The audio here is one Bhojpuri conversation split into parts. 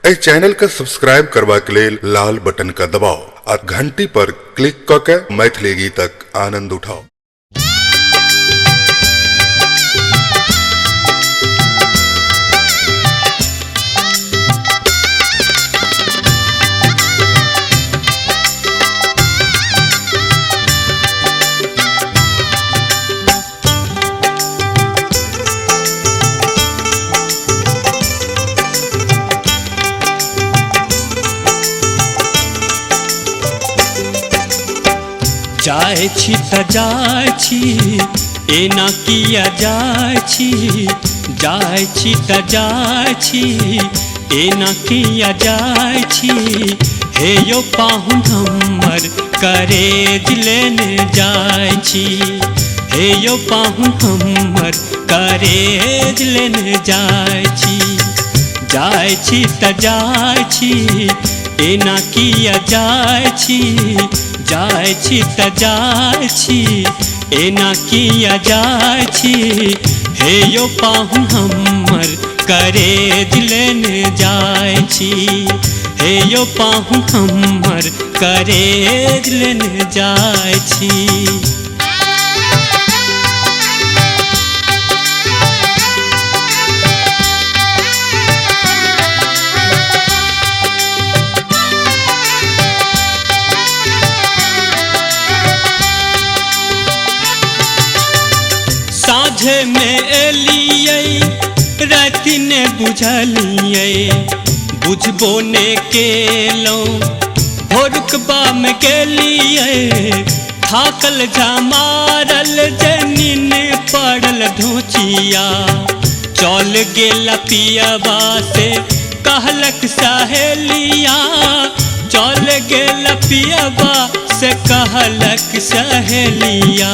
ए चैनल का सब्सक्राइब करवा के लेल लाल बटन का दबाओ और घंटी पर क्लिक करके मैथिली गीतक आनंद उठाओ। जाय छी त जाय छी एना किया जाय छी, जाय छी त जाय छी एना किया जाय छी। हे यो पाहुन हमर करेज लेने जाय छी, हे यो पाहुन हमर करेज लेने जाय छी। जाय छी त जाय छी एना किया जाय छी, जाय छी त जाय छी एना किया जाय छी। हे यो पाहुन हमर करेज लेने जाय छी, हे यो पाहुन हमर करेज लेने जाय छी। साँझे में एलियै राति ने बुझलियै, बुझबो ने केलौं भोरुकबा में गेलियै। थाकल झमारल जनीन पड़ल ढोचिया, चल गेल पियबा से कहलक सहेलिया, चल गेल पियबा से कहलक सहेलिया।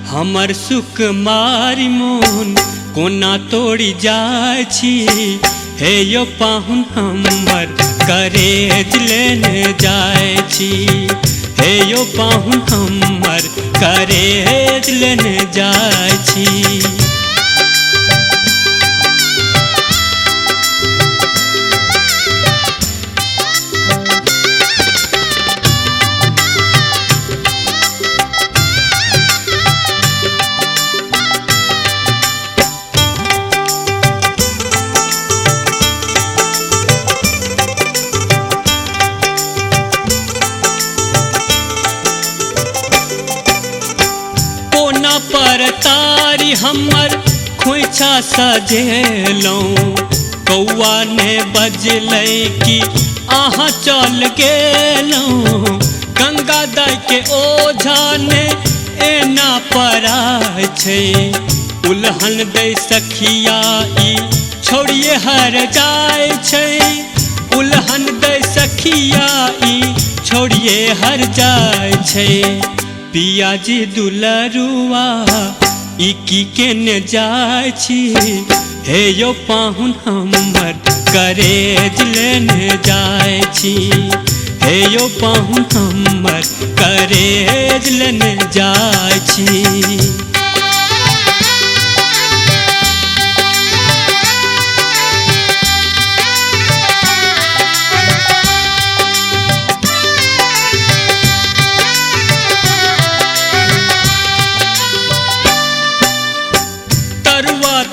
हमर सुकुमारी मोन कोना तोड़ी जाय छी, हे यो पाहुन हमर करेज लेने जाय छी, हे यो पाहुन हमर करेज लेने जाय छी। पर तारी हमर खोइछा सजेलौं, कौआ ने बजलै कि अहाँ चल गेलौं। गंगा दाई के ओझा ने एना पराय छै, उल्हन दै सखिया ई छोड़िए हर जाय छै, उल्हन दै सखिया ई छोड़िए हर जाय छै। पियाजी दुलरुआ ई की केने जाय छी, हे यो पाहुन हमर करेज लेने जाय छी, हे यो पाहुन हमर करेज लेने जाय छी।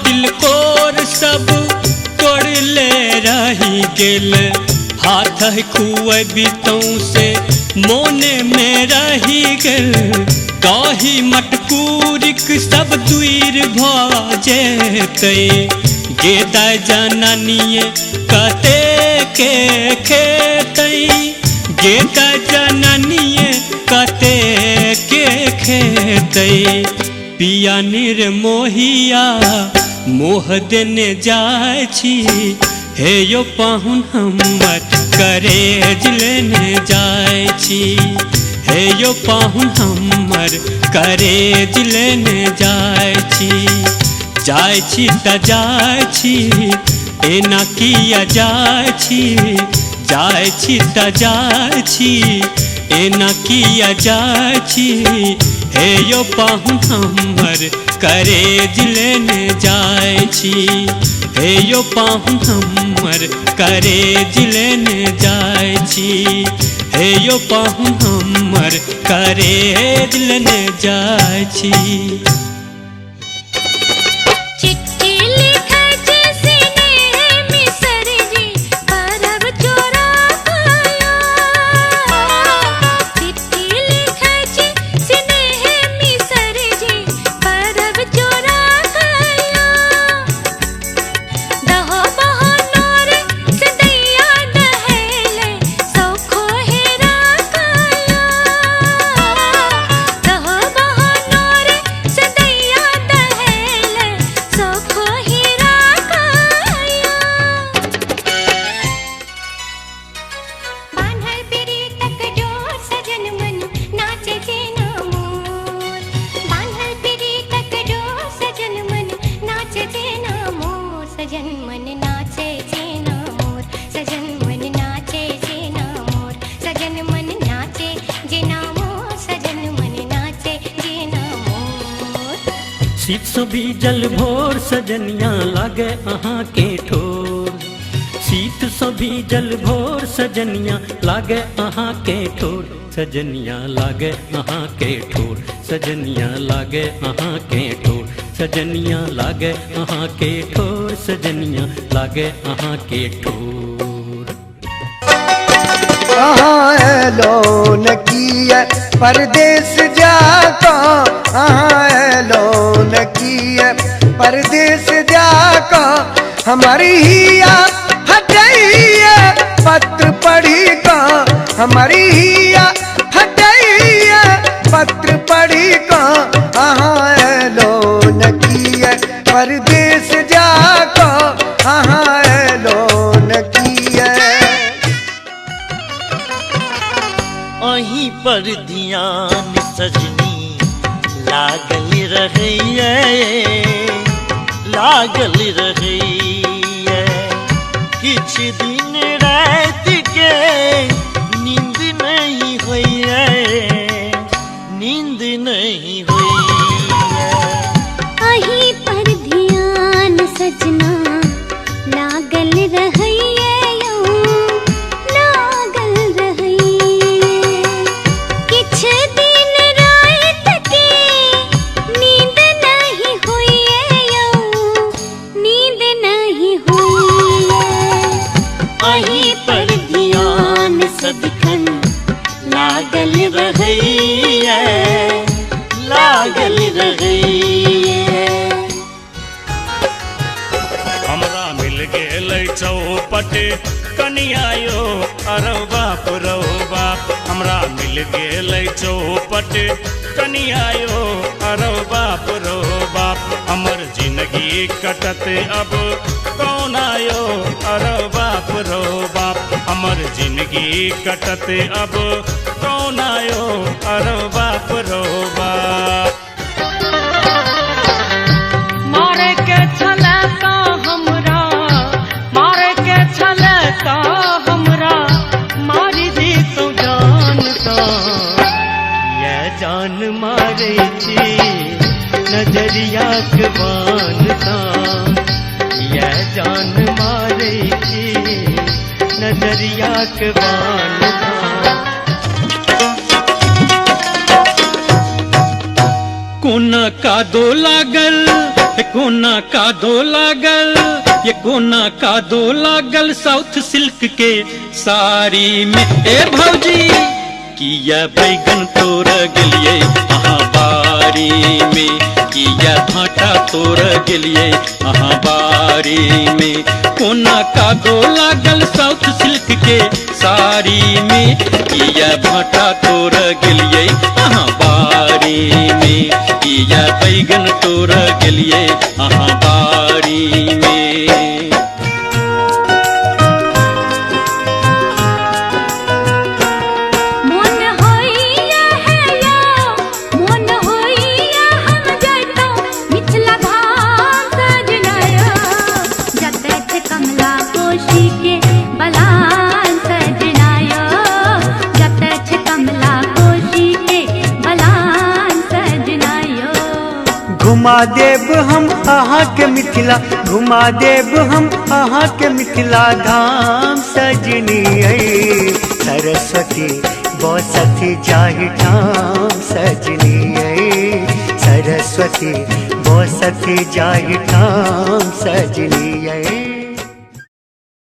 तिलकोर सब तोड़ ले रही गेल, हाथ खुअबितौं से मोने में रही गेल। दही मटकूरिक सब दूर भ जेतै, गेदाय जननिये कते के खेतै, गेदाय जननिये कते के खेतै। पिया निर्मोहिया मोह देने जाय छी, हे यो पाहुन हमर करेज लेने जाय छी, हे यो पाहुन हमर करेज लेने जाय छी। जाय छी त जाय छी एना किया जाय छी, जाय छी त जाय छी एना किया जाय छी। हे यो पाहुन हमर करेज लेने जाय छी, हे यो पाहुन हमर करेज लेने जाय छी, हे यो पाहुन हमर करेज लेने जाय छी। शीत सो बीजल भोर सजनिया लागे अहाँ के ठोर, शीत सो बीजल भोर सजनिया लागे अहाँ के ठोर, सजनिया लागे अहाँ के ठोर, सजनिया लागे अहाँ के ठोर, सजनिया लागे अहाँ के ठोर, सजनिया लागे अहाँ के ठोर। कहाँ एलो न किया परदेस जाका, कहाँ एलो न किया परदेस जाका, हमारी हिया हटैया पत्र पढ़ी का, हमारी हिया हटैया पत्र पढ़ी का, कहाँ एलो न किया परदेस जाका, कहाँ एलो न किया। अहीं पर ध्यान सजनी लागल रहिए, लागल रहिए, किछ दिन रात के नींद नहीं होइए, नींद नहीं होइए। अहीं पर ध्यान सजना लागल रहिए, लागल रहिए, लागल रहिए। हमरा मिल गेल चौपट कनिया यो अरौ बाप रौ बाप, हमरा मिल गेल चौपट कनिया यो अरौ बाप रौ बाप, हमर जिंदगी कटत अब कौन आयो अरौ बाप रौ बाप, हमर जिंदगी कटत अब कौन आयो अरौ बाप रौ बाप। मारे के छले का हमरा, मारे के छले का हमरा, मारी दी तो जान तो, ये जान मारे छी नजरिया के बान ता, ये जान मारे छी नजरिया के बान ता। कोना का दो लागल, कोना का दो लागल, ये कोना का दो लागल साउथ सिल्क के साड़ी में। ए भौजी किया बैगन तोड़ गेलिए अहाँ बारी में, किया भाटा तोड़ गेलिए अहाँ बारी में। कोना का दो लागल साउथ सिल्क के साड़ी में, किया भाटा तोड़ गेलिए अहाँ बारी में, किया बैगन तोड़ गेलिए अहाँ बारी में। घुमा देव हम अहाँ के मिथिला, घुमा देव हम अहाँ के मिथिला धाम सजनी ऐ सरस्वती बसती जाहि ठाम सजनी ऐ सरस्वती बसती जाहि ठाम सजनी ऐ।